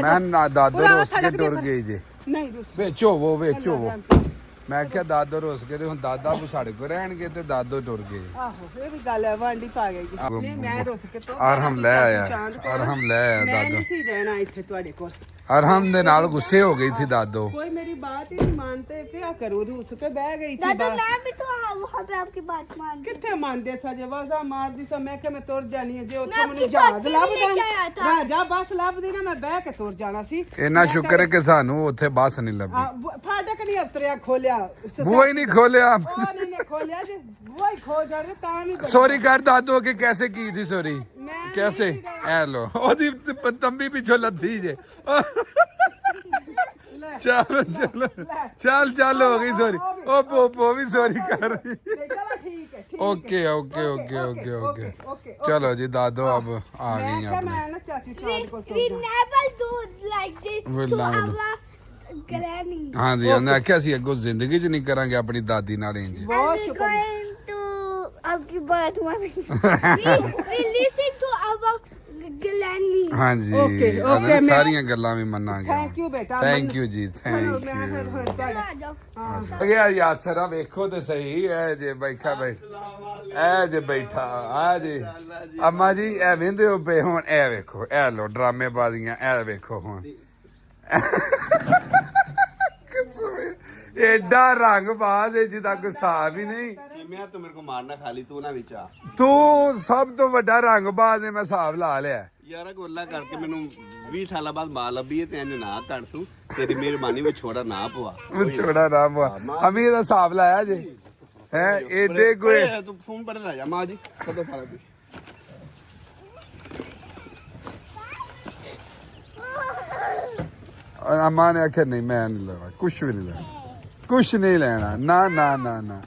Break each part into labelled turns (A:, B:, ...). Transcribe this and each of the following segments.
A: ਮੈਂ ਨਾ ਦਾਦੋ ਰੋਸ ਕੇ ਟੁਰ ਗਈ ਜੇ
B: ਨਹੀਂ ਰੁੱਸ
A: ਵਿੱਚ ਹੋਵੋ ਵਿੱਚ ਹੋਵੋ ਮੈਂ ਕਿਹਾ ਦਾਦੋ ਰੋਸ ਕੇ ਹੁਣ ਦਾਦਾ ਕੋ ਸਾਡੇ ਕੋ ਰਹਿਣਗੇ ਤੇ ਦਾਦੋ ਟੁਰ ਗਏ
B: ਆਹੋ ਇਹ ਵੀ ਗੱਲ ਹੈ ਵਾਂਡੀ ਪਾ ਗਈ ਨਹੀਂ ਮੈਂ ਰੁੱਸ ਕੇ ਤੋਂ
A: ਔਰ ਹਮ ਲੈ ਆਇਆ ਔਰ ਹਮ ਲੈ ਆਇਆ
B: ਮੈਂ
A: ਦਾਦੋ
B: ਨਹੀਂ ਸੀ ਰਹਿਣਾ ਇੱਥੇ ਤੁਹਾਡੇ ਕੋਲ
A: अरहम ਦੇ ਨਾਲ ਗੁੱਸੇ ਹੋ ਗਈ थी दादो
B: कोई मेरी बात ही नहीं मानते क्या करूं रूस के बह गई थी
C: दादा मैं भी तो वहाँ पे आपकी बात मान
B: किथे मानदे सा जे वाजा मार दी सा मैं के मैं तुर जानी है जे ओथे ਮੈਨੂੰ ਜਹਾਜ਼ ਲੱਭ ਦੇਣ ਰਾਜਾ ਬੱਸ ਲੱਭਦੀ ਨਾ ਮੈਂ ਬਹਿ ਕੇ ਤੁਰ ਜਾਣਾ ਸੀ
A: ਇੰਨਾ ਸ਼ੁਕਰ ਹੈ ਕਿ ਸਾਨੂੰ ਉੱਥੇ ਬੱਸ ਨਹੀਂ ਲੱਭੀ
B: ਫਾਟਕ ਨਹੀਂ ਉਤਰਿਆ ਖੋਲਿਆ
A: ਬੂਹਾ ਹੀ ਨਹੀਂ ਖੋਲਿਆ
B: ਉਹ ਨਹੀਂ ਖੋਲਿਆ ਜੇ ਬੂਹਾ ਹੀ ਖੋ ਜਾਵੇ ਤਾਂ ਵੀ
A: ਸੌਰੀ ਕਰ ਦਾਦੋ ਕਿ कैसे की थी सॉरी कैसे ए लो ओदी तंबी पीछे लथी जे चलो चलो चल चल हो गई सॉरी ओ पोपो भी सॉरी कर रही
B: चलो ठीक है
A: okay okay okay okay okay चलो जी दादो अब आ गई अपने
B: मैं ना चाची चाची को
C: we never do like this to our granny
A: हाँ जी हमने आख्या सी अगो जिंदगी च नहीं करांगे अपनी दादी नाल इंज
B: बहुत शुक्र
C: आपकी बात मानेंगे we listen to our granny
A: हाँ जी
B: ओके ओके
A: सारियां गल्लां भी मन्नांगे
B: थैंक यू बेटा
A: थैंक यू जी थैंक यू ਗਿਆ ਯਾਸਰ ਆ ਵੇਖੋ ਤੇ ਸਹੀ ਐ ਜੇ ਬੈਠਾ ਐ ਜੇ ਬੈਠਾ ਆ ਜੀ ਅੰਮਾ ਜੀ ਐ ਵੇਂਦੇ ਹੋ ਪਏ ਹੁਣ ਐ ਵੇਖੋ ਐ ਲੋ ਡਰਾਮੇ ਬਾਜ਼ੀਆਂ ਐ ਵੇਖੋ ਹੁਣ ਐਡਾ ਰੰਗ ਬਾਜ਼ ਹੈ ਜਿਹਦਾ ਕੋਈ ਹਿਸਾਬ ਹੀ ਨਹੀਂ
D: ਮੈਂ ਤੂੰ ਮੇਰੇ ਕੋ ਮਾਰਨਾ ਖਾਲੀ ਤੂੰ ਨਾ ਵਿੱਚ ਆ
A: ਤੂੰ ਸਭ ਤੋਂ ਵੱਡਾ ਰੰਗ ਬਾਜ਼ ਹੈ ਮੈਂ ਹਿਸਾਬ ਲਾ ਲਿਆ
D: ਯਾਰਾ ਗੋਲਾ ਕਰਕੇ ਮੈਨੂੰ 20 ਸਾਲਾਂ ਬਾਅਦ ਮਾਂ ਲੱਭੀ ਤੇ ਇੰਜ ਨਾ ਕਰ ਤੂੰ ਤੇਰੀ ਮਿਹਰਬਾਨੀ ਵਿੱਚ ਛੋੜਾ ਨਾ ਪਵਾ
A: ਛੋੜਾ ਨਾ ਪਵਾ ਅਮੀ ਇਹਦਾ ਹਿਸਾਬ ਲਾਇਆ ਜੇ ਹੈ ਏਡੇ ਕੋਈ
D: ਤੂੰ ਫੋਨ ਪਰ ਲੈ ਜਾ ਮਾਂ ਜੀ ਕਦੋਂ ਸਾਰਾ ਕੁਝ
A: ਅਮਾ ਨੇ ਆਖਿਆ ਨਹੀਂ ਮੈਂ ਨਹੀਂ ਲੈਣਾ ਕੁਛ ਵੀ ਨਹੀਂ ਲੈਣਾ ਕੁਛ ਨਹੀਂ ਲੈਣਾ ਨਾ ਨਾ ਨਾ ਨਾ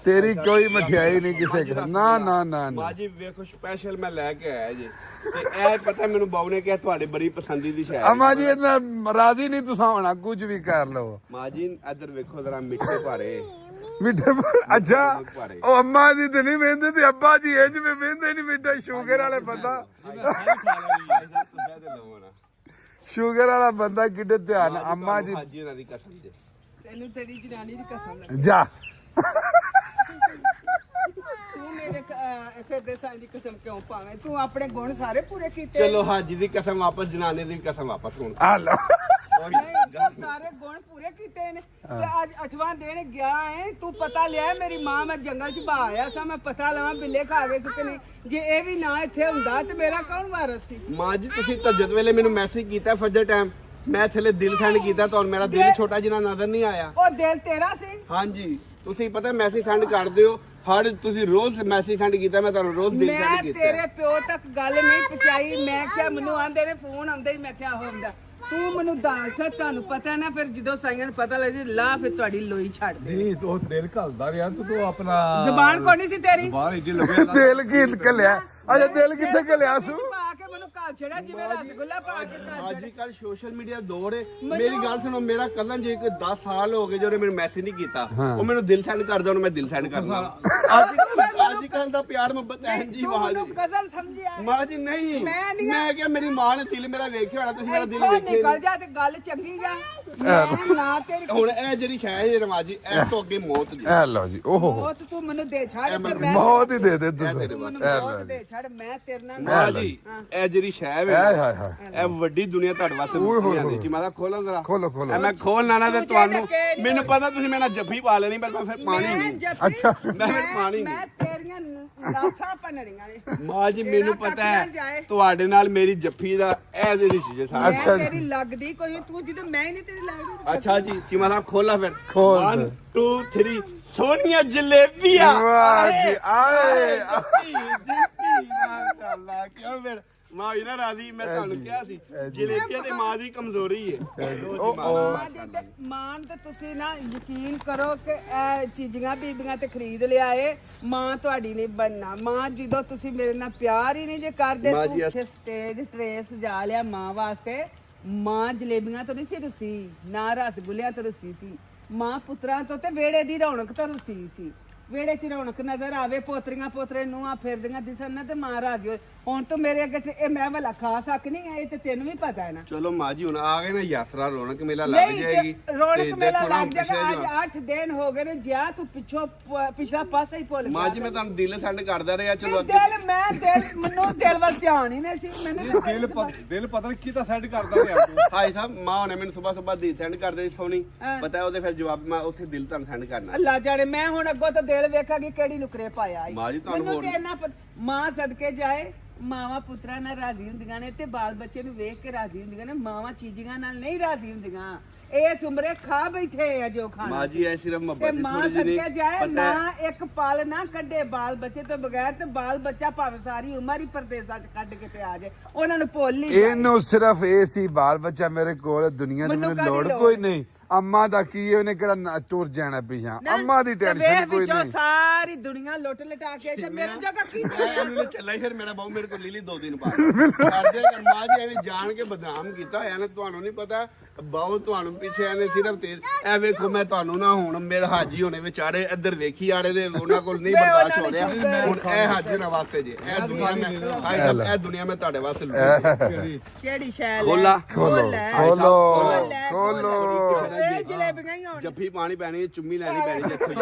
A: ਤੇਰੀ ਕੋਈ ਮਠਿਆਈ ਨਹੀਂ ਕਿਸੇ ਘਰ ਨਾ ਨਾ ਨਾ
D: ਮਾਂ ਜੀ ਵੇਖੋ ਸਪੈਸ਼ਲ ਮੈਂ ਲੈ ਕੇ ਆਇਆ ਜੀ ਤੇ ਇਹ ਪਤਾ ਮੈਨੂੰ ਬਾਉ ਨੇ ਕਿਹਾ ਤੁਹਾਡੇ ਬੜੀ ਪਸੰਦੀ ਦੀ ਸ਼ਾਇਰੀ
A: ਅਮਾ ਜੀ ਇਹਨਾਂ ਰਾਜ਼ੀ ਨਹੀਂ ਤੁਸੀਂ ਹੋਣਾ ਕੁਝ ਵੀ ਕਰ ਲਓ
D: ਮਾਂ ਜੀ ਇੱਧਰ ਵੇਖੋ ਜ਼ਰਾ ਮਿੱਠੇ ਭਾਰੇ
A: ਮਿੱਠੇ ਅੱਛਾ ਉਹ ਅੰਮਾ ਜੀ ਤੇ ਨਹੀਂ ਵੇਂਦੇ ਤੇ ਅੱਬਾ ਜੀ ਇਹ ਜਿਵੇਂ ਵੇਂਦੇ ਨਹੀਂ ਮਿੱਠਾ ਸ਼ੂਗਰ ਵਾਲੇ ਬੰਦਾ ਸ਼ੂਗਰ ਵਾਲਾ ਬੰਦਾ ਕਿੱਡੇ ਧਿਆਨ ਅੰਮਾ ਜੀ
D: ਹਾਜੀ ਇਹਨਾਂ ਦੀ ਕਸਮ ਜੀ
B: ਤੈਨੂੰ ਤੇਰੀ ਜਨਾਨੀ ਦੀ ਕਸਮ
A: ਜਾ
B: ਤੂੰ ਮੇਰੇ ਐਸੇ ਦੇਸਾਂ ਦੀ ਕਸਮ ਕਿਉਂ ਪਾਵੇਂ ਤੂੰ ਆਪਣੇ ਗੁਣ ਸਾਰੇ ਪੂਰੇ ਕੀਤੇ
D: ਚਲੋ ਹਾਜੀ ਦੀ ਕਸਮ ਵਾਪਸ ਜਨਾਨੇ ਦੀ ਕਸਮ ਵਾਪਸ ਹੁਣ
A: ਆ ਲਓ
B: ਤੂੰ ਸਾਰੇ ਗੁਣ ਪੂਰੇ ਕੀਤੇ ਨੇ ਤੇ ਅੱਜ 8ਵਾਂ ਦਿਨ ਗਿਆ ਹੈ ਤੂੰ ਪਤਾ ਲਿਆ ਮੇਰੀ ਮਾਂ ਮੈਂ ਜੰਗਲ 'ਚ ਬਾ ਆਇਆ ਸਾਂ ਮੈਂ ਪਤਾ ਲਵਾਂ ਬਿੱਲੇ ਖਾ ਗਏ ਸੀ ਕਿ ਨਹੀਂ ਜੇ ਇਹ ਵੀ ਨਾ ਇੱਥੇ ਹੁੰਦਾ ਤੇ ਮੇਰਾ ਕੌਣ ਵਾਰਸ ਸੀ
D: ਮਾਂ ਜੀ ਤੁਸੀਂ ਤਜਦ ਵੇਲੇ ਮੈਨੂੰ ਮੈਸੇਜ ਕੀਤਾ ਫਜਰ ਟਾਈਮ ਮੈਂ ਥੱਲੇ ਦਿਲ ਸੈਂਡ ਕੀਤਾ ਤੁਹਾਨੂੰ ਮੇਰਾ ਦਿਲ ਛੋਟਾ ਜਿਹਾ ਨਜ਼ਰ ਨਹੀਂ ਆਇਆ
B: ਉਹ ਦਿਲ ਤੇਰਾ ਸੀ
D: ਹਾਂਜੀ ਤੁਸੀਂ ਪਤਾ ਮੈਸੇਜ ਸੈਂਡ ਕਰਦੇ ਹੋ ਹਰ ਤੁਸੀਂ ਰੋਜ਼ ਮੈਸੇਜ ਸੈਂਡ ਕੀਤਾ ਮੈਂ ਤੁਹਾਨੂੰ ਰੋਜ਼ ਦਿਲ ਸੈਂਡ
B: ਮੈਂ
D: ਕੀਤਾ
B: ਤੇਰੇ ਪਿਓ ਤੱਕ ਗੱਲ ਨਹੀਂ ਪਹੁੰਚਾਈ ਮੈਂ ਕਿਹਾ ਮੈਨੂੰ ਆਂਦੇ ਨੇ ਫੋਨ ਆਉਂਦਾ ਹੀ ਮੈਂ ਕਿਹਾ ਹੁੰਦਾ ਤੂੰ ਮੈਨੂੰ ਦੱਸ ਤੁਹਾਨੂੰ ਪਤਾ ਨਾ ਫਿਰ ਜਦੋਂ ਸਾਈਆਂ ਨੂੰ ਪਤਾ ਲੱਗ ਜੇ ਲਾ ਫਿਰ ਤੁਹਾਡੀ ਲੋਈ ਛੱਡ ਦੇ
E: ਨਹੀਂ ਤੂੰ ਦਿਲ ਘਲਦਾ ਰਿਹਾ ਤੂੰ ਆਪਣਾ
B: ਜ਼ਬਾਨ ਕੋਈ ਨਹੀਂ ਸੀ ਤੇਰੀ
E: ਬਾਹਰ ਇੱਡੀ ਲੱਗਿਆ
A: ਦਿਲ ਕੀ ਕੱਲਿਆ ਅੱਛਾ ਦਿਲ ਕਿੱਥੇ ਕੱਲਿਆ ਸੂ
B: ਪਾ ਕੇ ਮੈਨੂੰ ਘਰ ਛੜਿਆ ਜਿਵੇਂ ਰਸਗੁੱਲਾ ਪਾ ਕੇ ਘਰ
D: ਅੱਜ ਕੱਲ ਸੋਸ਼ਲ ਮੀਡੀਆ ਦੌਰ ਹੈ ਮੇਰੀ ਗੱਲ ਸੁਣੋ ਮੇਰਾ ਕੱਲਨ ਜੇ ਕੋਈ 10 ਸਾਲ ਹੋ ਗਏ ਜੋ ਮੈਨੂੰ ਮੈਸੇਜ ਨਹੀਂ ਕੀਤਾ ਉਹ ਮੈਨੂੰ ਦਿਲ ਸੈਂਡ ਕਰਦਾ ਉਹਨੂੰ ਮੈਂ ਦਿਲ ਸੈਂਡ ਕਰਦਾ ਅੱਜ ਕੱਲ ਦਾ ਪਿਆਰ ਮੁਹੱਬਤ ਐਂ ਜੀ ਵਾਹ
B: ਮੈਨੂੰ ਕਜ਼ਨ ਸਮਝਿਆ
D: ਮਾਂ ਜੀ ਨਹੀਂ ਮੈਂ ਕਿਹਾ ਮੇਰੀ ਮਾਂ ਨੇ ਦਿਲ ਮੇਰਾ ਵੇਖਿਆ ਹੋਣਾ ਤੁਸੀਂ ਮੇਰਾ ਦਿਲ
B: ਇੱਥੋਂ
D: ਵੇਖਿਆ
B: ਨਿਕਲ ਜਾ ਤੇ ਗੱਲ ਚੰਗੀ ਗਾ ਮੈਂ ਨਾ ਤੇਰੀ
D: ਹੁਣ ਇਹ ਜਿਹੜੀ ਸ਼ੈ ਹੈ ਰਮਾਜੀ ਇਸ ਤੋਂ ਅੱਗੇ ਮੌਤ ਜੀ
A: ਐ ਲਓ ਜੀ ਓਹੋ
B: ਮੌਤ ਤੂੰ ਮੈਨੂੰ ਦੇ ਛੱਡ ਤੇ ਮੈਂ
A: ਮੌਤ ਹੀ ਦੇ ਦੇ ਤੁਸੀਂ
B: ਤੂੰ ਮੈਨੂੰ ਮੌਤ ਦੇ ਛੱਡ ਮੈਂ ਤੇਰੇ ਨਾਲ
D: ਮਾਂ ਜੀ ਇਹ ਜਿਹੜੀ ਸ਼ੈ ਹੈ
A: ਹਾਏ ਹਾਏ ਹਾਏ
D: ਇਹ ਵੱਡੀ ਦੁਨੀਆ ਤੁਹਾਡੇ ਵਾਸਤੇ ਮੁੱਕੀ ਜਾਂਦੀ ਜੀ ਮੈਂ ਤਾਂ ਖੋਲਾਂ ਜ਼ਰਾ
A: ਖੋਲੋ ਖੋਲੋ
D: ਮੈਂ ਖੋਲਣਾ ਨਾ ਤੇ ਤੁਹਾਨੂੰ ਮੈਨੂੰ ਪਤਾ ਤੁਸੀਂ ਮੇਰੇ ਨਾਲ ਜੱਫੀ ਪਾ ਲੈਣੀ ਪਰ ਮੈਂ ਫਿਰ ਪਾਣੀ ਨਹੀਂ
A: ਅੱਛਾ
D: ਮੈਂ ਫਿਰ ਪਾਣੀ
B: ਮੈਂ ਤੇਰੀਆਂ ਲਾਸਾਂ ਭੰਨਣੀਆਂ ਨੇ
D: ਮਾਂ ਜੀ ਮੈਨੂੰ ਪਤਾ ਹੈ ਤੁਹਾਡੇ ਨਾਲ ਮੇਰੀ ਜੱਫੀ ਦਾ ਇਹ ਜਿਹੜੀ ਚੀਜ਼ ਹੈ
B: ਅੱਛਾ ਤੇਰੀ ਲੱਗਦੀ ਕੋਈ ਤੂੰ ਜਦੋਂ ਮੈਂ ਹੀ ਨਹੀਂ ਤੇਰੀ ਲੱਗਦੀ
D: ਅੱਛਾ ਜੀ ਚੀਮਾ ਸਾਹਿਬ ਖੋਲਾ ਫਿਰ
A: ਖੋਲ
D: 1 2 3 ਸੋਨੀਆਂ ਜਲੇਬੀਆਂ
A: ਵਾਹ ਜੀ ਆਏ
D: ਮਾਸ਼ਾਅੱਲਾ ਕਿਉਂ ਫਿਰ ਮਾਂ ਵੀ ਨਾ ਰਾਜ਼ੀ ਮੈਂ ਤੁਹਾਨੂੰ ਕਿਹਾ ਸੀ ਜਲੇਬੀਆਂ ਤੇ ਮਾਂ ਦੀ ਕਮਜ਼ੋਰੀ ਹੈ
B: ਮਾਨ ਤੇ ਤੁਸੀਂ ਨਾ ਯਕੀਨ ਕਰੋ ਕਿ ਇਹ ਚੀਜ਼ਾਂ ਬੀਬੀਆਂ ਤੇ ਖਰੀਦ ਲਿਆਏ ਮਾਂ ਤੁਹਾਡੀ ਨਹੀਂ ਬਣਨਾ ਮਾਂ ਜਦੋਂ ਤੁਸੀਂ ਮੇਰੇ ਨਾਲ ਪਿਆਰ ਹੀ ਨਹੀਂ ਜੇ ਕਰਦੇ ਤੂੰ ਇੱਥੇ ਸਟੇਜ ਟਰੇਸ ਜਾ ਲਿਆ ਮਾਂ ਵਾਸਤੇ ਮਾਂ ਜਲੇਬੀਆਂ ਤੋਂ ਨਹੀਂ ਸੀ ਰੁੱਸੀ ਨਾ ਰਸਗੁੱਲਿਆਂ ਤੋਂ ਰੁੱਸੀ ਸੀ ਮਾਂ ਪੁੱਤਰਾਂ ਤੋਂ ਤੇ ਵੇੜੇ ਦੀ ਰੌਣਕ ਤੋਂ ਰੁੱਸੀ ਸੀ ਵੇੜੇ 'ਚ ਰੌਣਕ ਨਜ਼ਰ ਆਵੇ, ਪੋਤਰੀਆਂ ਪੋਤਰੇ ਨੂੰ ਆ ਫਿਰਦੀਆਂ ਦਿਸਣ ਨਾ ਤੇ ਮਾਂ ਰਾਜੀ ਹੋਏ। ਹੁਣ ਤੂੰ ਮੇਰੇ ਅੱਗੇ ਇਹ ਮੈਂ ਵਾਲਾ ਖਾ ਸਕਨੀ ਇਹ ਤੇ ਤੈਨੂੰ ਵੀ ਪਤਾ ਹੈ ਨਾ।
D: ਚਲੋ ਮਾਂ ਜੀ ਹੁਣ ਆ ਗਏ ਨਾ ਯਾਤਰਾ, ਰੌਣਕ ਮੇਲਾ ਲੱਗ ਜਾਏਗੀ।
B: ਰੌਣਕ ਮੇਲਾ ਲੱਗ ਜਾਏਗਾ। ਅੱਜ 8 ਦਿਨ ਹੋ ਗਏ ਨੇ, ਜਿਆ ਤੂੰ ਪਿਛਲਾ ਪਾਸਾ ਹੀ ਭੁੱਲ ਗਿਆ।
D: ਮਾਂ ਜੀ ਮੈਂ ਤੁਹਾਨੂੰ ਦਿਲ ਸੈਂਡ ਕਰਦਾ ਰਿਹਾ, ਚਲੋ
B: ਦਿਲ ਮੈਨੂੰ ਦਿਲ ਵੱਲ ਧਿਆਨ ਹੀ ਨਹੀਂ ਸੀ। ਮੈਨੂੰ
E: ਦਿਲ ਪਤਾ ਨਹੀਂ ਕੀ ਤਾਂ ਸੈੱਟ ਕਰਦਾ ਰਿਹਾ ਤੂੰ।
D: ਹਾਈ ਸਾਹਿਬ ਮਾਂ ਨੇ ਮੈਨੂੰ ਸਵੇਰ ਦਿਲ ਸੈਂਡ ਕਰਦੇ ਸੀ ਸੋਨੀ, ਪਤਾ ਉਹਦੇ ਫਿਰ ਜਵਾਬ ਮੈਂ ਉੱਥੇ ਦਿਲ ਤੁਹਾਨੂੰ ਸੈਂਡ ਕਰਨਾ।
B: ਅੱਲਾ ਜਾਣੇ ਮੈਂ ਹੁਣ ਅੱਗੋਂ ਤਾਂ ਦਿਲ ਵੇਖਾਂਗੀ ਕਿਹੜੀ ਨੁਕਰੇ ਪਾਇਆ ਈ।
D: ਮਾਂ ਜੀ ਤੁਹਾਨੂੰ
B: ਮੈਨੂੰ ਤੇ ਇੰਨਾ ਮਾਂ ਸਦਕੇ ਜਾਏ, ਮਾਵਾਂ ਪੁੱਤਰਾਂ ਨਾਲ ਰਾਜ਼ੀ ਹੁੰਦੀਆਂ ਨੇ ਤੇ ਬਾਲ ਬੱਚੇ ਨੂੰ ਵੇਖ ਕੇ ਰਾਜ਼ੀ ਹੁੰਦੀਆਂ ਨੇ। ਮਾਵਾਂ ਚੀਜ਼ੀਆਂ ਨਾਲ ਨਹੀਂ ਰਾਜ਼ੀ ਹੁੰਦੀਆਂ। ਇਹ ਉਮਰੇ ਖਾ ਬੈਠੇ ਆ ਜੋ ਖਾਣਾ।
D: ਮਾਂ ਜੀ ਐ ਸਿਰਫ
B: ਤੇ
D: ਮੁਹੱਬਤ ਦੀ
B: ਮਾਂ
D: ਥੋੜੀ ਜਿਹੀ
B: ਸਦਕੇ ਜਾਏ ਨਾ ਇੱਕ ਪਲ ਨਾ ਕੱਢੇ ਬਾਲ ਬੱਚੇ ਤੋਂ ਬਗੈਰ, ਤੇ ਬਾਲ ਬੱਚਾ ਭਾਵੇਂ ਸਾਰੀ ਉਮਰ ਹੀ ਪਰਦੇਸਾਂ 'ਚ ਕੱਢ ਕੇ ਤੇ ਆ ਜਾਏ, ਉਹਨਾਂ ਨੂੰ ਭੁੱਲ ਹੀ
A: ਇਹਨੂੰ ਸਿਰਫ ਇਹ ਸੀ ਬਾਲ ਬੱਚਾ ਮੇਰੇ ਕੋਲ, ਦੁਨੀਆ ਦੀ ਮੈਨੂੰ ਲੋੜ ਕੋਈ ਨਹੀਂ। ਅੰਮਾ ਦਾ ਕੀ ਹੈ, ਉਹਨੇ ਕਿਹੜਾ ਤੁਰ ਜਾਣਾ ਪਿਛਾ, ਅੰਮਾ ਦੀ ਟੈਨਸ਼ਨ ਕੋਈ ਨਹੀਂ।
B: ਸਾਰੀ ਦੁਨੀਆ ਲੁੱਟ ਲਟਾ ਕੇ ਤੇ ਮੇਰੇ ਜਗ੍ਹਾ ਕੀ ਚਾਹਿਆ।
D: ਮੈਨੂੰ ਚੱਲਾ ਹੀ ਫਿਰ ਮੇਰਾ ਬਾਹੂ ਮੇਰੇ ਕੋਲ ਲੀਲੀ 2 ਦਿਨ ਬਾਅਦ ਕਰਦੇ ਕਰ। ਮਾਂ ਜੀ ਐਵੇਂ ਜਾਣ ਕੇ ਬਦਨਾਮ ਕੀਤਾ ਹੋਇਆ ਨਾ, ਤੁਹਾਨੂੰ ਨਹੀਂ ਪਤਾ ਬਾਹੂ ਤੁਹਾਨੂੰ ਪਿੱਛੇ ਇਹਨੇ ਸਿਰਫ ਤੇ ਐ ਵੇਖੋ ਮੈਂ ਤੁਹਾਨੂੰ ਨਾ ਹੁਣ ਮੇਰੇ ਹਾਜੀ ਹੋਣੇ ਵਿਚਾਰੇ ਇੱਧਰ ਵੇਖੀ ਆੜੇ ਦੇ, ਉਹਨਾਂ ਕੋਲ ਨਹੀਂ ਬਰਦਾਸ਼ਤ ਹੋ ਰਿਹਾ। ਹੁਣ ਇਹ ਹਾਜੀ ਨਾ ਵਾਸਤੇ ਜੇ ਇਹ ਦੁਨੀਆ ਮੈਂ ਇਹ ਦੁਨੀਆ ਮੈਂ ਤੁਹਾਡੇ ਵਾਸਤੇ ਲੁੱਟੀ।
B: ਕਿਹੜੀ ਸ਼ੈ
D: ਖੋਲਾ
A: ਖੋਲੋ
B: ਇਹ ਜਲੇਬੀਆਂ ਹੀ ਹੋਣ।
D: ਜੱਫੀ ਪਾਣੀ ਪੈਣੀ, ਚੁੰਮੀ ਲੈਣੀ ਪੈਣੀ ਜਿੱਥੋਂ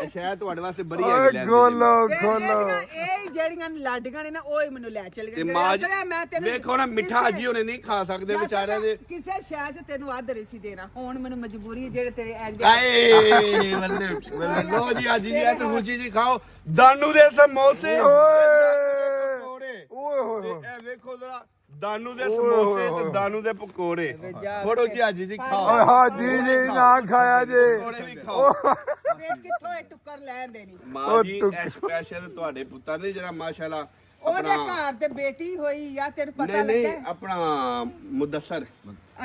D: ਇਹ ਸ਼ਾਇਦ ਤੁਹਾਡੇ ਵਾਸਤੇ ਬੜੀ ਹੈ।
A: ਖੋਲੋ
B: ਇਹ ਜਿਹੜੀਆਂ ਲਾਡੀਆਂ ਨੇ ਨਾ ਉਹ ਹੀ ਮੈਨੂੰ ਲੈ ਚਲ ਗਏ।
D: ਤੇ ਮਾਂ ਜੀ ਵੇਖੋ ਨਾ ਮਿੱਠਾ ਹਾਜੀ ਹੋਣੇ ਨਹੀਂ ਖਾ ਸਕਦੇ ਵਿਚਾਰਿਆਂ ਦੇ।
B: ਕਿਸੇ ਸ਼ਹਿਰ 'ਚ ਤੈਨੂੰ ਆਦਰ ਸੀ ਦੇਣਾ, ਹੁਣ ਮੈਨੂੰ ਮਜਬੂਰੀ ਹੈ ਜਿਹੜੇ ਤੇਰੇ ਐਂਜ
D: ਆਏ ਬੱਲੇ ਬੱਲੇ ਲੋ ਜੀ ਹਾਜੀ ਜੀ ਤੇ ਖੁਸ਼ੀ ਜੀ ਖਾਓ ਦਾਨੂ ਦੇ ਸਮੋਸੇ ਪਕੌੜੇ। ਓਏ ਇਹ ਵੇਖੋ ਜਰਾ ਦਾਨੂ ਦੇ ਸਮੋਸੇ ਤੇ ਦਾਨੂ ਦੇ ਪਕੌੜੇ। ਫੋਟੋ ਜੀ ਹਾਜੀ ਜੀ ਖਾਓ।
A: ਓਏ ਹਾਜੀ ਜੀ ਨਾ ਖਾਇਆ ਜੇ,
D: ਪਕੌੜੇ ਵੀ ਖਾਓ।
B: ਵੇ ਕਿੱਥੋਂ ਇਹ ਟੁੱਕਰ ਲੈਣ ਦੇਣੀ।
D: ਮਾਂ ਜੀ ਇਹ ਸਪੈਸ਼ਲ ਤੁਹਾਡੇ ਪੁੱਤਰ ਨੇ ਜਿਹੜਾ ਮਾਸ਼ਾਅੱਲਾ
B: ਉਹਦੇ ਘਰ ਤੇ ਬੇਟੀ ਹੋਈ ਆ, ਤੈਨੂੰ ਪਤਾ
D: ਨਹੀਂ
B: ਲੱਗਾ?
D: ਆਪਣਾ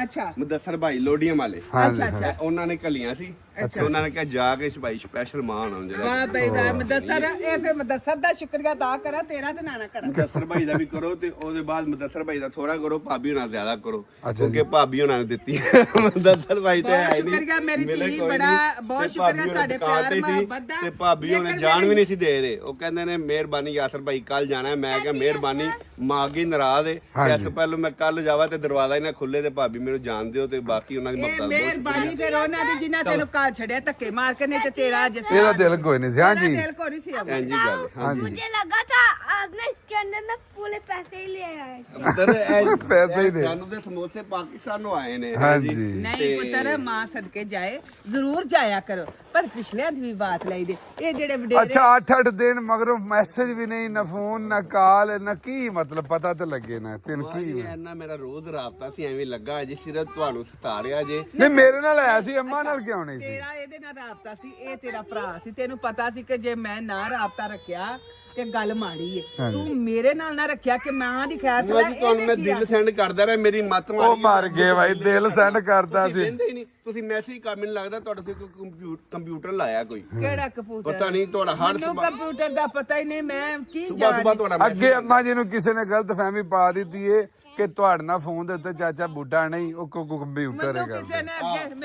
B: ਅੱਛਾ
D: ਮੁਦੱਸਰ ਭਾਈ ਲੋਡੀਆਂ ਵਾਲੇ
B: ਅੱਛਾ ਅੱਛਾ
D: ਉਹਨਾਂ ਨੇ ਕਲੀਆਂ ਸੀ। ਉਹਨਾਂ ਨੇ ਕਿਹਾ ਜਾ ਕੇ ਭਾਈ ਸਪੈਸ਼ਲ ਮਾਂ ਹੋਣਾ ਜਿਹੜਾ।
B: ਵਾਹ ਬਈ ਵਾਹ ਮੁਦੱਸਰ, ਇਹ ਫਿਰ ਮੁਦੱਸਰ ਦਾ ਸ਼ੁਕਰੀਆ ਅਦਾ ਕਰਾਂ, ਤੇਰਾ ਤੇ ਨਾ ਕਰਾਂ।
D: ਮੁਦੱਸਰ ਭਾਈ ਦਾ ਵੀ ਕਰੋ ਤੇ ਉਹਦੇ ਬਾਅਦ ਮੁਦੱਸਰ ਭਾਈ ਦਾ ਥੋੜਾ ਕਰੋ, ਭਾਬੀ ਹੋਣਾ ਜ਼ਿਆਦਾ ਕਰੋ ਕਿਉਂਕਿ ਭਾਬੀ ਹੋਣਾ ਨੇ ਦਿੱਤੀ। ਮੁਦੱਸਰ ਭਾਈ ਤੇ ਹੈ
B: ਬਹੁਤ
D: ਨਹੀਂ।
B: ਸ਼ੁਕਰੀਆ ਮੇਰੀ ਧੀ, ਬੜਾ ਬਹੁਤ ਸ਼ੁਕਰੀਆ ਤੁਹਾਡੇ ਪਿਆਰ ਮੁਹੱਬਤ ਦਾ।
D: ਤੇ ਭਾਬੀ ਹੋਣੇ ਜਾਣ ਵੀ ਨਹੀਂ ਸੀ ਦੇ ਰਹੇ। ਉਹ ਕਹਿੰਦੇ ਨੇ ਮਿਹਰਬਾਨੀ ਯਾਸਰ ਭਾਈ ਕੱਲ ਜਾਣਾ। ਮੈਂ ਕਿਹਾ ਮਿਹਰਬਾਨੀ, ਮਾਂ ਕੀ ਨਾਰਾਜ਼ ਹੈ। ਇਸ ਤੋਂ ਪਹਿਲਾਂ ਮੈਂ ਕੱਲ ਜਾਵਾ ਤੇ ਦਰਵਾਜ਼ਾ ਹੀ ਨਾ ਖੁੱਲੇ ਤੇ ਭਾਬੀ ਮੈਨੂੰ ਜਾਣ ਦਿਓ ਤੇ ਬਾਕੀ ਉਹਨਾਂ ਦੀ
B: ਇਹ ਮਿਹਰਬਾਨੀ ਫਿਰ ਉਹਨਾਂ ਦੀ ਜਿਨ੍ਹਾਂ ਤੈਨੂੰ ਘਰ ਛੜਿਆ ਧੱਕੇ ਮਾਰ ਕੇ, ਨਹੀਂ ਤੇ ਤੇਰਾ ਅੱਜ
A: ਇਹਦਾ ਦਿਲ ਕੋਈ ਨਹੀਂ ਸੀ। ਹਾਂਜੀ
B: ਦਿਲ ਕੋਈ ਨਹੀਂ ਸੀ ਅਬ।
D: ਇੰਜੀ ਗੱਲ। ਹਾਂਜੀ
C: मुझे लगा था आपने इसके अंदर ना पूरे पैसे ही ले आए।
D: ਪੁੱਤਰ ਇਹ
A: ਪੈਸੇ ਹੀ ਦੇ।
D: ਜਾਨੂ ਦੇ ਸਮੋਸੇ ਪਾਕਿਸਤਾਨੋਂ ਆਏ ਨੇ।
A: ਹਾਂਜੀ
B: ਨਹੀਂ ਪੁੱਤਰ, ਮਾਂ ਸਦਕੇ ਜਾਏ ਜ਼ਰੂਰ ਜਾਇਆ ਕਰੋ, ਪਰ ਪਿਛਲਿਆਂ ਦੀ ਵੀ ਬਾਤ ਲਈ ਦੇ। ਇਹ ਜਿਹੜੇ ਵਡੇਰੇ
A: ਅੱਛਾ 8-8 ਦਿਨ ਮਗਰੋਂ ਮੈਸੇਜ ਵੀ ਨਹੀਂ, ਨਾ ਫੋਨ ਨਾ ਕਾਲ ਨਾ ਕੀ ਮਤਲਬ ਪਤਾ ਤੇ ਲੱਗੇ ਨਾ ਤੈਨੂੰ ਕੀ।
D: ਇੰਨਾ ਮੇਰਾ ਰੋਜ਼ ਰਾਬਤਾ ਸੀ, ਐਵੇਂ ਲੱਗਾ ਜੀ ਸਿਰਫ ਤੁਹਾਨੂੰ ਸਤਾ ਰਿਹਾ ਜੇ।
A: ਨਹੀਂ ਮੇਰੇ ਨਾਲ ਆਇਆ ਸੀ, ਅੰਮਾ ਨਾਲ ਕਿਉਂ ਨਹੀਂ ਸੀ?
B: ਤੇਰਾ ਇਹਦੇ ਨਾਲ ਰਾਬਤਾ ਸੀ, ਇਹ ਤੇਰਾ ਭਰਾ ਸੀ। ਤੈਨੂੰ ਪਤਾ ਸੀ ਕਿ ਜੇ ਮੈਂ ਨਾ ਰਾਬਤਾ ਰੱਖਿਆ ਤੇ ਗੱਲ ਮਾੜੀ ਏ। ਤੂੰ ਮੇਰੇ ਨਾਲ ਨਾ ਰੱਖਿਆ ਕਿ ਮਾਂ ਦੀ ਖੈਰ
D: ਮੈਂ ਜੀ ਤੁਹਾਨੂੰ ਮੈਂ ਦਿਲ ਸੈਂਡ ਕਰਦਾ ਰਿਹਾ, ਮੇਰੀ ਮੱਤ ਮਾਰੀ।
A: ਉਹ ਮਰ ਗਏ ਭਾਈ, ਦਿਲ ਸੈਂਡ ਕਰਦਾ ਸੀ।
D: ਕਹਿੰਦੇ ਹੀ ਨਹੀਂ ਤੁਸੀਂ ਮੈਸੇਜ ਕਰ, ਮੈਨੂੰ ਲੱਗਦਾ ਤੁਹਾਡੇ ਕੋਲ ਕੰਪਿਊਟਰ ਲਾਇਆ ਕੋਈ।
B: ਕਿਹੜਾ ਕੰਪਿਊਟਰ?
D: ਪਤਾ ਨਹੀਂ ਤੁਹਾਡਾ ਹਰ
B: ਮੈਨੂੰ ਕੰਪਿਊਟਰ ਦਾ ਪਤਾ ਹੀ ਨਹੀਂ, ਮੈਂ ਕੀ
D: ਸੁਬਾ ਸੁਬਾ ਤੁਹਾਡਾ
A: ਅੱਗੇ ਅੰਮਾ ਜੀ ਨੂੰ ਕਿਸੇ ਨੇ ਗਲਤ ਫਹਿਮੀ ਪਾ ਦਿੱਤੀ ਏ ਕਿ ਤੁਹਾਡੇ ਨਾਲ ਫੋਨ ਦੇ ਉੱਤੇ ਚਾਚਾ ਬੁੱਢਾ ਨਹੀਂ, ਉਹ ਕੰਪਿਊਟਰ
B: ਮੈਨੂੰ
A: ਹੈ
B: ਕਿਸੇ ਨੇ ਅੱਗੇ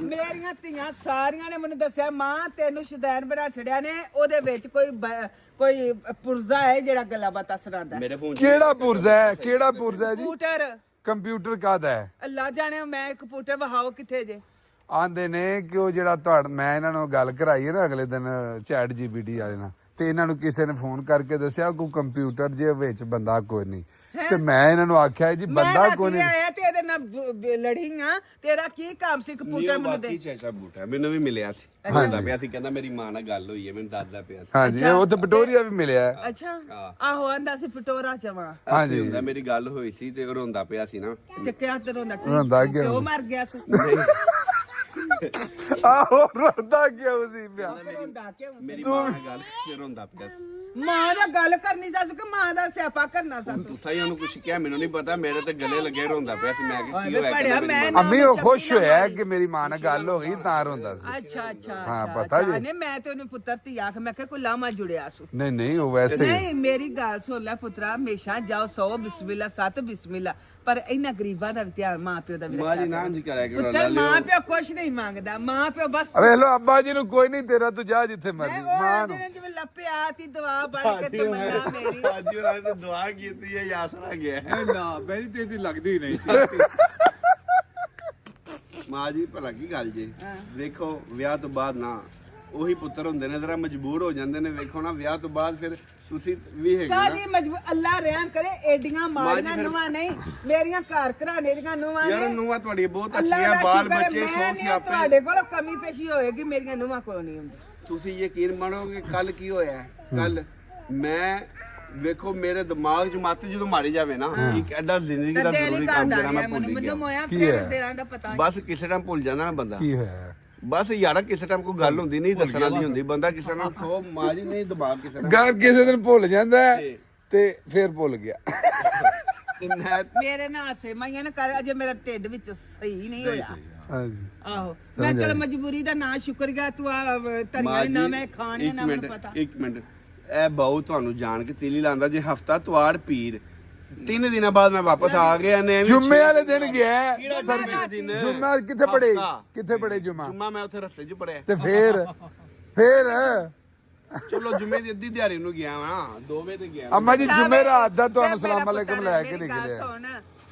B: ਮੇਰੀਆਂ ਧੀਆਂ ਸਾਰੀਆਂ ਨੇ ਮੈਨੂੰ ਦੱਸਿਆ, ਮਾਂ ਤੈਨੂੰ ਸ਼ੁਦੈਨ ਬਣਾ ਛੜਿਆ ਨੇ, ਉਹਦੇ ਵਿੱਚ ਕੋਈ ਪੁਰਜ਼ਾ ਹੈ ਜਿਹੜਾ ਗੱਲਾਂ ਬਾਤਾਂ ਸੁਣਾਉਂਦਾ।
D: ਮੇਰੇ ਫੋਨ
A: ਕਿਹੜਾ ਪੁਰਜ਼ਾ ਹੈ? ਕਿਹੜਾ ਪੁਰਜ਼ਾ ਹੈ ਜੀ?
B: ਕੰਪਿਊਟਰ
A: ਕੰਪਿਊਟਰ ਕਾਹਦਾ ਹੈ?
B: ਅੱਲਾ ਜਾਣੇ। ਮੈਂ ਕੰਪਿਊਟਰ ਵਹਾਓ ਕਿੱਥੇ ਜੇ?
A: ਆਂਦੇ ਨੇ ਕਿ ਉਹ ਜਿਹੜਾ ਮੈਂ ਇਹਨਾਂ ਨੂੰ ਗੱਲ ਕਰਾਈ ਹੈ ਨਾ ਅਗਲੇ ਦਿਨ ਚੈਟ ਜੀਪੀਟੀ ਵਾਲੇ ਨਾਲ, ਤੇ ਇਹਨਾਂ ਨੂੰ ਕਿਸੇ ਨੇ ਫੋਨ ਕਰਕੇ ਦੱਸਿਆ ਕੋਈ ਕੰਪਿਊਟਰ ਜੇ ਵਿੱਚ ਬੰਦਾ ਕੋਈ ਨਹੀਂ। ਤੇ ਮੈਂ ਇਹਨਾਂ ਨੂੰ ਆਖਿਆ ਜੀ ਬੰਦਾ ਕੋਈ ਨਹੀਂ।
B: ਆਇਆ ਤੇ ਇਹਦੇ ਨਾਲ ਲੜੀਆਂ, ਤੇਰਾ ਕੀ ਕੰਮ ਸੀ ਕੰਪਿਊਟਰ ਮੈਨੂੰ ਦੇ?
D: ਚਾਚਾ ਬੂਟਾ ਮੈਨੂੰ ਵੀ ਮਿਲਿਆ ਸੀ, ਦੱਸਦਾ ਪਿਆ ਸੀ, ਕਹਿੰਦਾ ਮੇਰੀ ਮਾਂ ਨਾਲ ਗੱਲ ਹੋਈ ਹੈ, ਮੈਨੂੰ ਦੱਸਦਾ ਪਿਆ ਸੀ।
A: ਹਾਂਜੀ ਉਹ ਤੇ ਪਟੋਰੀਆ ਵੀ ਮਿਲਿਆ।
B: ਅੱਛਾ ਆਹੋ ਆਂਦਾ ਸੀ ਪਟੋਰਾ ਚਵਾ।
A: ਹਾਂਜੀ
D: ਹੁੰਦਾ ਮੇਰੀ ਗੱਲ ਹੋਈ ਸੀ ਤੇ ਉਹ ਰੋਂਦਾ ਪਿਆ ਸੀ ਨਾ।
B: ਤੇ ਕਿਆ ਤੇ ਰੋਂਦਾ
A: ਰੋਂਦਾ ਕਿਉਂ?
B: ਕਿਉਂ ਮਰ ਗਿਆ ਸੀ?
A: ਆਹੋ ਰੋਂਦਾ ਕਿਉਂ ਸੀ ਪਿਆ?
B: ਰੋਂਦਾ ਕਿਉਂ ਸੀ?
D: ਮੇਰੀ ਮਾਂ ਨਾਲ ਗੱਲ ਫਿਰ ਰੋਂਦਾ ਪਿਆ ਸੀ।
B: ਮਾਂ ਨਾਲ ਗੱਲ ਕਰਨੀ ਸੱਸ ਕਿ ਮਾਂ ਦਾ ਸਿਆਪਾ ਕਰਨਾ ਸੱਸ?
D: ਤੁਸੀਂ ਹੀ ਉਹਨੂੰ ਕੁਝ ਕਿਹਾ ਮੈਨੂੰ ਨਹੀਂ ਪਤਾ, ਮੇਰੇ ਤੇ ਗਲੇ ਲੱਗੇ ਰੋਂਦਾ ਪਿਆ ਸੀ। ਮੈਂ ਕਿਹਾ ਕੀ ਹੋਇਆ?
B: ਪੜਿਆ ਮੈਂ
A: ਅੰਮੀ ਉਹ ਖੁਸ਼ ਹੋਇਆ ਕਿ ਮੇਰੀ ਮਾਂ ਨਾਲ ਗੱਲ ਹੋ ਗਈ ਤਾਂ ਰੋਂਦਾ ਸੀ।
B: ਅੱਛਾ ਅੱਛਾ
A: ਹਾਂ, ਪਤਾ ਜੀ।
B: ਨੇ ਮੈਂ ਤੇ ਉਹਨੂੰ ਪੁੱਤਰ ਧੀ ਆਖ ਮੈਂ ਕਿਹਾ ਕੋਈ ਲਾਮਾ ਜੁੜਿਆ ਸੂ।
A: ਨਹੀਂ ਉਹ ਵੈਸੇ ਹੀ।
B: ਨਹੀਂ ਮੇਰੀ ਗੱਲ ਸੁਣ ਲੈ ਪੁੱਤਰਾ, ਹਮੇਸ਼ਾ ਜਾਓ 100 ਬਿਸਮਿਲ੍ਲਾ 7 ਬਿਸਮਿਲ੍ਲਾ, ਪਰ ਇਹਨਾਂ ਗਰੀਬਾਂ ਦਾ ਵੀ ਧਿਆਨ ਮਾਂ ਪਿਓ ਦਾ ਵੀ
D: ਮਾਂ ਜੀ
B: ਰੱਖਿਆ
D: ਨਾ
B: ਕਰੋ।
D: ਜੀ ਕਰਿਆ ਕਰੋ
B: ਪੁੱਤਰ ਮਾਂ ਪਿਓ ਕੁਛ ਨਹੀਂ ਮੰਗਦਾ, ਮਾਂ ਪਿਓ ਬਸ
A: ਵੇਖ ਲੋ ਅੱਬਾ ਜੀ ਨੂੰ ਕੋਈ ਨਹੀਂ ਤੇਰਾ, ਤੂੰ ਜਾ ਜਿੱਥੇ ਮਰਜ਼ੀ
B: ਉਹ
A: ਮਾਂ ਨੂੰ
B: ਜਿਹੜੇ ਜਿਵੇਂ ਲੱਪਿਆ ਤੀ ਦੁਆ ਬਣ ਕੇ ਤਮੰਨਾ ਮੇਰੀ।
D: ਹਾਜੀ ਉਹਨਾਂ ਨੇ ਦੁਆ ਕੀਤੀ ਹੈ ਯਾਸਰਾ ਗਿਆ
E: ਨਾ ਮੇਰੀ ਤੇ ਇਹਦੀ ਲੱਗਦੀ ਹੀ ਨਹੀਂ ਸੀ।
D: ਮਾਂ ਜੀ ਭਲਾ ਕੀ ਗੱਲ ਜੇ ਵੇਖੋ ਵਿਆਹ ਤੋਂ ਬਾਅਦ ਨਾ ਉਹੀ ਪੁੱਤਰ ਹੁੰਦੇ ਨੇ ਜਰਾ ਮਜਬੂਰ ਹੋ ਜਾਂਦੇ ਨੇ। ਵੇਖੋ ਨਾ ਵਿਆਹ ਤੋਂ ਬਾਅਦ ਫਿਰ ਤੁਸੀਂ ਵੀ ਹੈਗੇ ਨਾ
B: ਕਾਦੀ ਮਜਬੂਰ, ਅੱਲਾ ਰਹਿਮ ਕਰੇ ਏਡੀਆਂ ਮਾੜੀਆਂ ਨੂੰਹਾਂ ਨਹੀਂ ਮੇਰੀਆਂ, ਘਰ ਘਰਾਣੇ ਦੀਆਂ ਨੂੰਹਾਂ
D: ਯਾਰ
B: ਨੇ।
D: ਨੂੰਹਾਂ ਤੁਹਾਡੀ ਬਹੁਤ
B: ਅੱਲਾ
D: ਅੱਛੀਆਂ,
B: ਦਾ
D: ਬਾਲ
B: ਸ਼ੁਕਰ ਹੈ,
D: ਬੱਚੇ
B: ਮੈਂ
D: ਸੌ
B: ਨਹੀਂ
D: ਸਿਆਪੇ।
B: ਤੁਹਾਡੇ ਕੋਲ ਕਮੀ ਪੇਸ਼ੀ ਹੋਏਗੀ, ਮੇਰੀਆਂ ਨੂੰਹਾਂ ਕੋਲ ਨਹੀਂ ਹੁੰਦੀ।
D: ਤੁਸੀਂ ਯਕੀਨ ਮੰਨੋਗੇ ਕੱਲ ਕੀ ਹੋਇਆ ਕੱਲ ਮੈਂ ਵੇਖੋ ਮੇਰੇ ਦਿਮਾਗ 'ਚ ਮੱਤ ਜਦੋਂ ਮਾਰੀ ਜਾਵੇ ਨਾ ਇੱਕ ਐਡਾ ਜ਼ਿੰਦਗੀ ਦਾ
B: ਤੇ
D: ਜ਼ਰੂਰੀ
B: ਡੇਲੀ
D: ਕੰਮ
B: ਘਰ
D: ਜਿਹੜਾ ਮੈਂ ਭੁੱਲ
B: ਮੈਨੂੰ
D: ਗਿਆ।
B: ਮੋਇਆ
A: ਕੀ
B: ਤੇਰੇ
A: ਹੈ?
B: ਦਿਲਾਂ ਦਾ ਪਤਾ
D: ਬਸ ਕਿਸੇ ਟਾਈਮ ਭੁੱਲ ਜਾਂਦਾ ਨਾ ਬੰਦਾ।
A: ਕੀ ਹੋਇਆ?
D: ਬਸ ਯਾਰਾ ਕਿਸੇ ਟਾਈਮ ਕੋਈ ਗੱਲ ਹੁੰਦੀ ਨਹੀਂ ਦੱਸਣ ਵਾਲੀ ਹੁੰਦੀ, ਬੰਦਾ ਕਿਸੇ ਨਾਲ ਸੋ ਮਾਂ ਜੀ ਨਹੀਂ ਦਿਮਾਗ ਕਿਸੇ ਨਾਲ
A: ਗੱਲ ਕਿਸੇ ਦਿਨ ਭੁੱਲ ਜਾਂਦਾ ਹੈ ਤੇ ਫਿਰ ਭੁੱਲ ਗਿਆ।
D: ਤੇ ਮੈਂ
B: ਮੇਰੇ ਨਾਲ ਹਾਸੇ ਮਾਈਆਂ ਨੇ ਕਰ ਅਜੇ ਮੇਰਾ ਢਿੱਡ ਵਿੱਚ ਸਹੀ ਨਹੀਂ ਹੋਇਆ।
A: ਹਾਂਜੀ
B: ਆਹੋ ਮੈਂ ਚਲ ਮਜਬੂਰੀ ਦਾ ਨਾ ਸ਼ੁਕਰੀਆ ਤੂੰ ਆ ਤਰੀਆਂ ਨਾ ਮੈਂ ਖਾਣੀਆਂ ਨਾ ਮੈਨੂੰ ਪਤਾ।
D: ਇੱਕ ਮਿੰਟ ਇਹ ਬਾਉ ਤੁਹਾਨੂੰ ਜਾਣ ਕੇ ਤੀਲੀ ਲਾਂਦਾ ਜੇ ਹਫਤਾ ਤਵਾਰ ਪੀਰ 3 ਦਿਨਾਂ ਬਾਅਦ ਮੈਂ ਵਾਪਸ ਆ ਗਿਆ ਨੇ
A: ਜੁਮੇ ਵਾਲੇ ਦਿਨ ਗਿਆ
D: ਕਿਹੜਾ ਜੁਮੇ ਦੇ ਦਿਨ
A: ਜੁਮਾ ਕਿੱਥੇ ਪੜੇ?
D: ਹਫ਼ਤਾ।
A: ਕਿੱਥੇ ਪੜੇ ਜੁਮਾ?
D: ਜੁਮਾ ਮੈਂ ਉੱਥੇ ਰਸਤੇ 'ਚ ਪੜਿਆ।
A: ਤੇ ਫਿਰ
D: ਚਲੋ ਜੁਮੇ ਦੀ ਅੱਧੀ ਦਿਹਾੜੀ ਨੂੰ ਗਿਆ ਵਾਂ 2 ਵਜੇ ਤੇ ਗਿਆ
A: ਅੰਮਾ ਜੀ ਜੁਮੇ ਰਾਤ ਦਾ ਤੁਹਾਨੂੰ
B: ਮੇਰਾ
A: ਸਲਾਮ ਅਲੈਕੁਮ
B: ਪੁੱਤਰ
A: ਲੈ ਕੇ
B: ਮੇਰੀ ਗੱਲ
A: ਨਿਕਲਿਆ।
B: ਸੁਣ,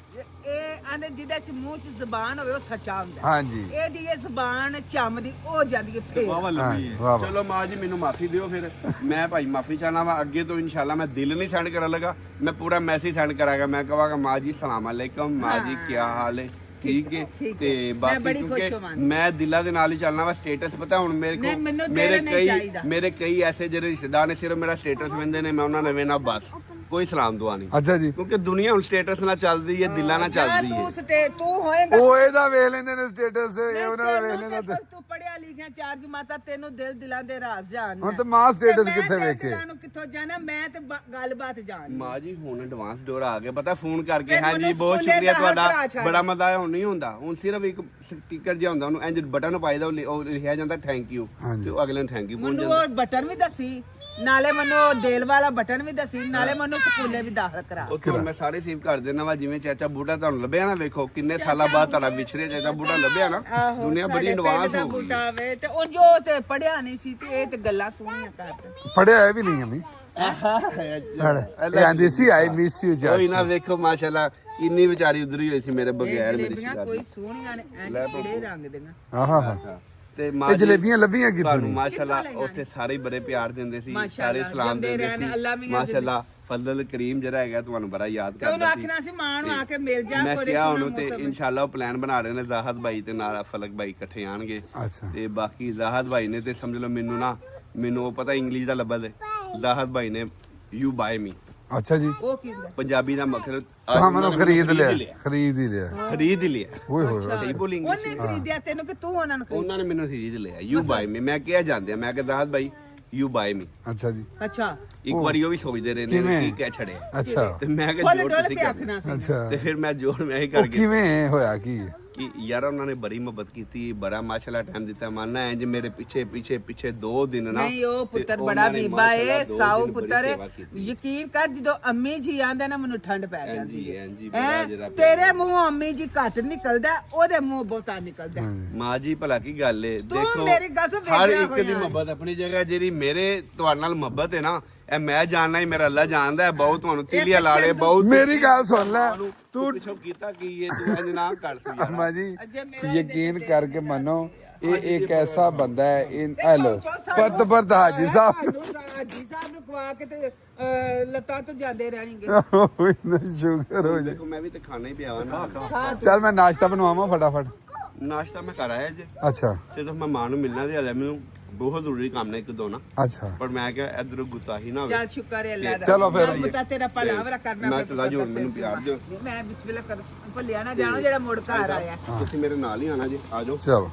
B: ਇਹ ਆਂਦੇ ਜਿਹਦੇ ਚ ਮੂੰਹ ਚ ਜ਼ਬਾਨ ਹੋਵੇ ਉਹ ਸੱਚਾ ਹੁੰਦਾ।
A: ਹਾਂਜੀ
B: ਇਹਦੀ ਇਹ ਜ਼ਬਾਨ ਚੰਮਦੀ ਉਹ ਜਾਂਦੀ ਹੈ ਫੇਰ।
E: ਵਾਵਾ
A: ਹਾਂ,
E: ਲੰਮੀ ਹੈ।
A: ਵਾਹ ਵਾਹ।
D: ਚਲੋ ਮਾਂ ਜੀ ਮੈਨੂੰ ਮਾਫੀ ਦਿਓ ਫਿਰ ਮੈਂ ਭਾਈ ਮਾਫੀ ਚਾਹਨਾ ਵਾ ਅੱਗੇ ਤੋਂ ਇਨਸ਼ਾਅੱਲਾ ਮੈਂ ਦਿਲ ਨਹੀਂ ਸੈਂਡ ਕਰਨ ਲੱਗਾ ਮੈਂ ਪੂਰਾ ਮੈਸੇਜ ਸੈਂਡ ਕਰਾਂਗਾ ਮੈਂ ਕਹਾਂਗਾ ਮਾਂ ਜੀ ਸਲਾਮ ਅਲੈਕਮ ਮਾਂ ਜੀ ਕੀ ਹਾਲ ਹੈ ਠੀਕ ਹੈ
B: ਠੀਕ
D: ਤੇ
B: ਹੈ।
D: ਬਾਕੀ
B: ਮੈਂ ਬੜੀ ਖੁਸ਼
D: ਕਿਉਂਕਿ
B: ਹੋਵਾਂਗੀ।
D: ਮੈਂ ਦਿਲਾਂ ਦੇ ਨਾਲ ਹੀ ਚੱਲਣਾ ਵਾ ਸਟੇਟਸ ਪਤਾ ਹੁਣ ਮੇਰੇ
B: ਨਹੀਂ,
D: ਕੋਲ
B: ਮੈਨੂੰ ਦੇਣਾ ਨਹੀਂ ਚਾਹੀਦਾ।
D: ਮੇਰੇ ਕਈ ਐਸੇ ਜਿਹੜੇ ਰਿਸ਼ਤੇਦਾਰ ਨੇ ਸਿਰਫ ਮੇਰਾ ਸਟੇਟਸ ਵੇਂਦੇ ਨੇ ਮੈਂ ਉਹਨਾਂ ਨੇ ਵੇਨਾ ਬਸ ਕੋਈ ਸਲਾਮ ਦੁਆ ਨਹੀਂ
A: ਅੱਛਾ ਜੀ
D: ਕਿਉਂਕਿ ਦੁਨੀਆ ਹੁਣ ਸਟੇਟਸ ਨਾਲ ਚੱਲਦੀ ਹੈ ਦਿਲਾਂ ਨਾਲ ਚੱਲਦੀ ਹੈ
B: ਤੂੰ ਹੋਏਗਾ
A: ਉਹ ਇਹਦਾ ਵੇਖ ਲੈਂਦੇ ਨੇ ਸਟੇਟਸ ਇਹ ਉਹਨਾਂ ਦਾ ਵੇਖ ਲੈਂਦਾ ਤੇ
B: ਤੂੰ ਪੜਿਆ ਲਿਖਿਆ ਚਾਰ ਜਮਾਤਾਂ ਤੈਨੂੰ ਦਿਲਾਂ ਦੇ ਰਾਜ਼ ਜਾਣ
A: ਹੁਣ ਤੇ ਮਾਂ ਸਟੇਟਸ ਕਿੱਥੇ ਵੇਖੇ?
B: ਨੂੰ ਕਿੱਥੋਂ ਜਾਣਾ ਮੈਂ ਤੇ ਗੱਲਬਾਤ ਜਾਣ
D: ਮਾਂ ਜੀ ਹੁਣ ਐਡਵਾਂਸ ਡੋਰ ਆ ਗਿਆ ਪਤਾ ਫੋਨ ਕਰਕੇ
B: ਫਿਰ
D: ਹਾਂਜੀ
B: ਮੈਨੂੰ
D: ਬਹੁਤ
B: ਸਕੂਲੇ
D: ਸ਼ੁਕਰੀਆ
B: ਦਾ
D: ਤੁਹਾਡਾ
B: ਹੱਥ ਛੱਡ।
D: ਬੜਾ ਮਜ਼ਾ ਆਇਆ ਹੁਣ ਨਹੀਂ ਹੁੰਦਾ ਹੁਣ ਸਿਰਫ ਇੱਕ ਸਟicker ਜਿਹਾ ਹੁੰਦਾ ਉਹਨੂੰ ਇੰਜ ਬਟਨ ਪਾਈਦਾ ਉਹ ਲਿਖਿਆ ਜਾਂਦਾ ਥੈਂਕ ਯੂ
A: ਹਾਂਜੀ।
D: ਤੇ ਉਹ ਅਗਲੇ ਨੂੰ ਥੈਂਕ ਯੂ ਪਹੁੰਚ
B: ਮੈਨੂੰ
D: ਜਾਂਦਾ
B: ਉਹ ਬਟਨ ਵੀ ਦੱਸੀ, ਨਾਲੇ ਮੈਨੂੰ ਉਹ ਦੇਲ ਵਾਲਾ ਬਟਨ ਵੀ ਦੱਸੀ, ਨਾਲੇ ਮੈਨੂੰ ਸਕੂਲੇ ਵੀ ਦਾਖਲ ਕਰਾ।
D: ਉੱਥੋਂ ਮੈਂ ਸਾਰੇ ਸੇਵ ਕਰ ਦੇਣਾ ਵਾ ਜਿਵੇਂ ਚਾਚਾ ਬੂਟਾ ਤੁਹਾਨੂੰ ਲੱਭਿਆ ਨਾ ਵੇਖੋ ਕਿੰਨੇ ਸਾਲਾਂ ਬਾਅਦ ਤੁਹਾਡਾ ਵਿਛੜਿਆ ਚਾਚਾ ਬੂਟਾ ਲੱਭਿਆ ਨਾ ਦੁਨੀਆ ਬੜੀ ਐਡਵਾਂਸ ਹੋ ਗਈ
B: ਬੂਟਾ ਵੇ ਤੇ ਉਹ ਜੋ ਤੇ ਪੜਿਆ ਨਹੀਂ ਸੀ ਤੇ ਇਹ ਤੇ ਗੱਲਾਂ ਸੋਹਣੀਆਂ ਕਰਦਾ।
A: ਪੜਿਆ ਹੈ ਵੀ ਨਹੀਂ ਅਮੀ ਕਹਿੰਦੀ ਸੀ ਆਈ ਮਿਸ ਯੂ
D: ਕੋਈ ਨਾ
A: ਜੱਜ।
D: ਵੇਖੋ ਮਾਸ਼ਾਅੱਲਾ ਇੰਨੀ ਵਿਚਾਰੀ ਉਧਰ ਹੀ ਹੋਈ ਸੀ ਮੇਰੇ
B: ਇਹ
D: ਬਗੈਰ ਮੇਰੇ
B: ਜਲੇਬੀਆਂ ਕੋਈ ਸੋਹਣੀਆਂ ਨੇ ਐਂ ਕਿਹੜੇ ਰੰਗ ਦੀਆਂ।
A: ਆਹਾ ਹਾ
D: ਤੇ
A: ਇਹ
D: ਮਾਂ ਜੀ
A: ਜਲੇਬੀਆਂ ਲੱਭੀਆਂ ਕਿੱਥੋਂ
D: ਤੁਹਾਨੂੰ
A: ਨਹੀਂ?
D: ਮਾਸ਼ਾਅੱਲਾ ਉੱਥੇ ਸਾਰੇ ਹੀ ਬੜੇ ਪਿਆਰ ਦਿੰਦੇ ਸੀ
B: ਮਾਸ਼ਾਅੱਲਾ,
D: ਸਾਰੇ ਸਲਾਮ
B: ਜਾਂਦੇ
D: ਦਿੰਦੇ
B: ਰਹਿਣ,
D: ਸੀ
B: ਅੱਲਾ ਮੀਆਂ
D: ਮਾਸ਼ਾਅੱਲਾ ਫਜ਼ਲ ਕਰੀਮ ਜਿਹੜਾ ਹੈਗਾ ਤੁਹਾਨੂੰ ਬੜਾ ਯਾਦ
B: ਤੇ ਉਹਨੂੰ
D: ਕਰਦਾ ਸੀ
B: ਆਖਣਾ ਸੀ ਮਾਂ ਨੂੰ ਆ ਕੇ ਮਿਲ ਜਾ
D: ਮੈਂ
B: ਕੋਈ
D: ਕਿਹਾ ਉਹਨੂੰ ਤੇ ਇਨਸ਼ਾਅੱਲਾ ਉਹ ਪਲਾਨ ਬਣਾ ਰਹੇ ਨੇ ਜ਼ਾਹਦ ਭਾਈ ਤੇ ਨਾਲ ਫਲਕ ਭਾਈ ਇਕੱਠੇ ਆਣਗੇ
A: ਅੱਛਾ
D: ਤੇ ਬਾਕੀ ਜ਼ਾਹਦ ਭਾਈ ਨੇ ਤੇ ਸਮਝ ਲਓ ਮੈਨੂੰ ਉਹ ਪਤਾ ਇੰਗਲਿਸ਼ ਦਾ ਲਫ਼ਜ਼ ਹੈ ਜ਼ਾਹਦ ਭਾਈ ਨੇ ਯੂ ਬਾਏ ਮੀ
A: ਅੱਛਾ ਜੀ
B: ਉਹ ਕੀ ਹੁੰਦਾ?
D: ਪੰਜਾਬੀ ਦਾ ਮਕਸਦ
A: ਤਾਂ ਮੈਨੂੰ ਖਰੀਦ ਲਿਆ
D: ਹੀ
A: ਖਰੀਦ ਹੀ ਲਿਆ
D: ਖਰੀਦ ਹੀ ਲਿਆ
A: ਓਏ ਹੋਏ
D: ਸਹੀ ਬੋਲੀ ਇੰਗਲਿਸ਼
B: ਉਹਨੇ ਖਰੀਦਿਆ ਤੈਨੂੰ ਕਿ ਤੂੰ ਉਹਨਾਂ ਨੂੰ ਖਰੀਦ।
D: ਉਹਨਾਂ ਨੇ ਮੈਨੂੰ ਖਰੀਦ ਲਿਆ ਯੂ ਬਾਏ ਮੀ ਮੈਂ ਕਿਹਾ ਜਾਂਦੇ ਮੈਂ ਕਿਹਾ ਜ਼ਾਹਦ ਭਾਈ ਯੂ ਬਾਏ ਮੀ
A: ਅੱਛਾ ਜੀ
B: ਅੱਛਾ
D: ਇੱਕ ਵਾਰੀ ਉਹ ਵੀ ਸੋਚਦੇ ਰਹੇ ਨੇ
A: ਕਿਵੇਂ?
D: ਕੀ ਕਹਿ ਛੜਿਆ
A: ਅੱਛਾ
D: ਤੇ ਮੈਂ ਕਿਹਾ
B: ਕੋਲ
D: ਜੋੜ
B: ਡੋਲ
D: ਤੁਸੀਂ
B: ਕੇ
D: ਕਰ
B: ਆਖਣਾ ਸੀ।
A: ਅੱਛਾ
D: ਤੇ ਫਿਰ ਮੈਂ ਜੋੜ ਮੈਂ ਹੀ
A: ਉਹ
D: ਕਰਕੇ
A: ਕਿਵੇਂ ਹੋਇਆ ਕੀ?
D: ਕਿ ਯਾਰ ਉਹਨਾਂ ਨੇ ਬੜੀ ਮੁਹੱਬਤ ਕੀਤੀ ਬੜਾ ਮਾਸ਼ਾਅੱਲਾ ਟਾਈਮ ਦਿੱਤਾ ਮਾਨਾ ਇੰਜ ਮੇਰੇ ਪਿੱਛੇ 2 ਦਿਨ ਨਾ
B: ਨਹੀਂ ਉਹ
D: ਤੇ
B: ਪੁੱਤਰ
D: ਉਹਨਾਂ
B: ਬੜਾ
D: ਨੇ
B: ਬੀਬਾ
D: ਮਾਸ਼ਾਅੱਲਾ
B: ਏ
D: 2
B: ਸਾਊ
D: ਦਿਨ ਬੜੀ
B: ਪੁੱਤਰ
D: ਸੇਵਾ ਕੀਤੀ।
B: ਯਕੀਨ ਕਰ ਜਦੋਂ ਅੰਮੀ ਜੀ ਆਂਦਾ ਨਾ ਮੈਨੂੰ ਠੰਡ ਪੈ ਜਾਂਦੀ
D: ਹਾਂਜੀ,
B: ਹੈ
D: ਹਾਂਜੀ, ਬੜਾ ਜਿਹੜਾ
B: ਹੈਂ?
D: ਪਿਆਰ
B: ਤੇਰੇ ਮੂੰਹੋਂ ਅੰਮੀ ਜੀ ਘੱਟ ਨਿਕਲਦਾ ਉਹਦੇ ਮੂੰਹ ਬਹੁਤਾ ਨਿਕਲਦਾ।
D: ਮਾਂ ਜੀ ਭਲਾ ਕੀ ਗੱਲ ਏ ਦੇਖੋ
B: ਮੇਰੀ ਗੱਲ ਸੁਣ,
D: ਹਰ
B: ਵੇਖਿਆ
D: ਇੱਕ ਦੀ
B: ਹੋਇਆ।
D: ਮੁਹੱਬਤ ਆਪਣੀ ਜਗ੍ਹਾ ਜਿਹੜੀ ਮੇਰੇ ਤੁਹਾਡੇ ਨਾਲ ਮੁਹੱਬਤ ਹੈ ਨਾ ਇਹ ਮੈਂ ਜਾਣਨਾ ਹੀ ਮੇਰਾ ਅੱਲਾ ਜਾਣਦਾ ਹੈ ਬਹੁਤ ਤੁਹਾਨੂੰ ਤੀਲੀਆਂ ਲਾੜੇ ਬਹੁਤ
A: ਮੇਰੀ ਗੱਲ ਸੁਣ ਲੈ
D: ਤੂੰ ਪਿੱਛੋਂ ਕੀਤਾ ਕੀ ਇਹ ਤੂੰ ਇੰਜ ਨਾ ਕਰ ਸੀ ਯਾਰ
A: ਅੰਮਾ ਜੀ
B: ਅਜੇ ਮੇਰਾ
A: ਯਕੀਨ ਕਰਕੇ ਮੰਨੋ ਇਹ ਇੱਕ ਐਸਾ ਬੰਦਾ ਹੈ ਇਹ ਹੈਲੋ ਪਰਤ ਹਾਜੀ ਸਾਹਿਬ
B: ਹਾਜੀ ਸਾਹਿਬ ਨੂੰ ਖਵਾ ਕੇ ਤੇ ਲੱਤਾਂ ਤੋਂ ਜਾਂਦੇ ਰਹਿਣਗੇ।
A: ਨਹੀਂ ਸ਼ੁਕਰ ਹੋ ਜਾਏ।
D: ਦੇਖੋ ਮੈਂ ਵੀ ਤੇ ਖਾਣਾ ਹੀ ਪਿਆ ਵਾ ਨਾ
A: ਚੱਲ ਮੈਂ ਨਾਸ਼ਤਾ ਬਣਵਾਵਾਂ ਫਟਾਫਟ।
D: ਨਾਸ਼ਤਾ ਮੈਂ ਕਰ ਆਇਆ ਜੇ
A: ਅੱਛਾ
D: ਸਿਰਫ ਮੈਂ ਮਾਂ ਨੂੰ ਮਿਲਣਾ ਤੇ ਹਲੇ ਮੈਨੂੰ ਬਹੁਤ ਜ਼ਰੂਰੀ ਕੰਮ ਨੇ ਇੱਕ ਦੋ ਨਾ
A: ਅੱਛਾ
D: ਪਰ ਮੈਂ ਕਿਹਾ ਇਧਰ ਗੁਤਾਹੀ ਨਾ ਹੋਵੇ
B: ਚੱਲ ਸ਼ੁਕਰ ਹੈ ਅੱਲਾ ਦਾ।
A: ਚਲੋ ਫਿਰ।
B: ਮੈਂ ਬਤਾ ਤੇਰਾ ਭਲਾ ਵਰਾ ਕਰਨਾ
D: ਮੈਂ ਚਲਾ ਜੋ ਮੈਨੂੰ ਪਿਆਰ ਦਿਓ
B: ਮੈਂ ਬਿਸਮਿਲ੍ਲਾ ਕਰ ਭੱਲਿਆ ਨਾ ਜਾਣੋ ਜਿਹੜਾ ਮੁੜ ਘਰ ਆਇਆ।
D: ਤੁਸੀਂ ਮੇਰੇ ਨਾਲ ਹੀ ਆਣਾ ਜੀ ਆ ਜਾਓ
A: ਚਲੋ